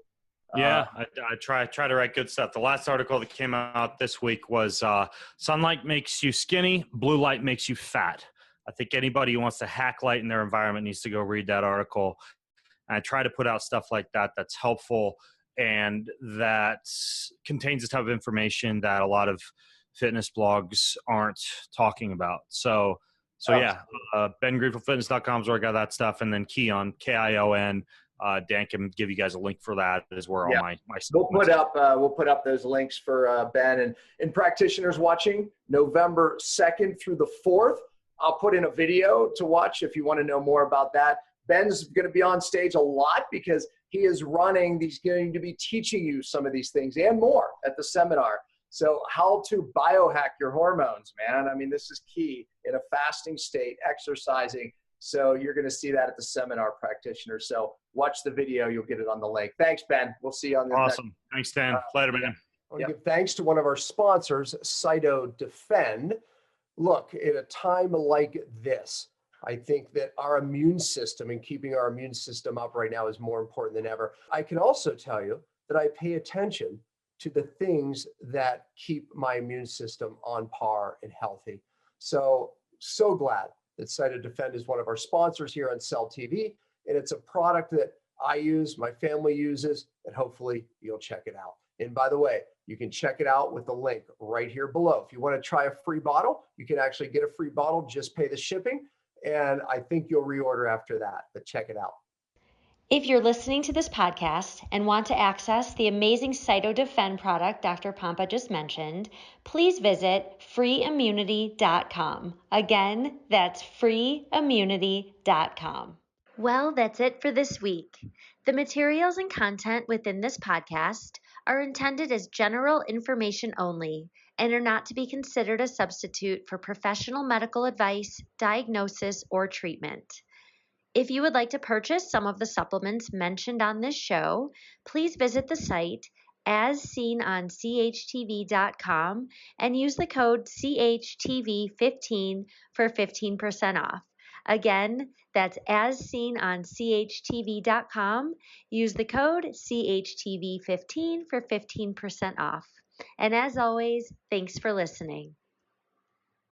Yeah, I try to write good stuff. The last article that came out this week was sunlight makes you skinny, blue light makes you fat. I think anybody who wants to hack light in their environment needs to go read that article. And I try to put out stuff like that that's helpful and that contains the type of information that a lot of fitness blogs aren't talking about. So bengreenfieldfitness.com is where I got that stuff. And then Kion, Kion. Dan can give you guys a link for that as where all my stuff. We'll put up those links for Ben and practitioners watching November 2nd through the 4th. I'll put in a video to watch if you want to know more about that. Ben's going to be on stage a lot because he is running. He's going to be teaching you some of these things and more at the seminar. So how to biohack your hormones, man. I mean, this is key in a fasting state, exercising. So you're going to see that at the seminar, practitioner. So watch the video. You'll get it on the link. Thanks, Ben. We'll see you on the next. Awesome. Thanks, Dan. Later, man. I want to give thanks to one of our sponsors, Cytodefend. Look, at a time like this, I think that our immune system and keeping our immune system up right now is more important than ever. I can also tell you that I pay attention to the things that keep my immune system on par and healthy. So glad that Cytodefend is one of our sponsors here on Cell TV. And it's a product that I use, my family uses, and hopefully you'll check it out. And by the way, you can check it out with the link right here below. If you want to try a free bottle, you can actually get a free bottle, just pay the shipping. And I think you'll reorder after that, but check it out. If you're listening to this podcast and want to access the amazing Cytodefend product Dr. Pompa just mentioned, please visit freeimmunity.com. Again, that's freeimmunity.com. Well, that's it for this week. The materials and content within this podcast are intended as general information only and are not to be considered a substitute for professional medical advice, diagnosis, or treatment. If you would like to purchase some of the supplements mentioned on this show, please visit the site as seen on CHTV.com and use the code CHTV15 for 15% off. Again, that's as seen on CHTV.com. Use the code CHTV15 for 15% off. And as always, thanks for listening.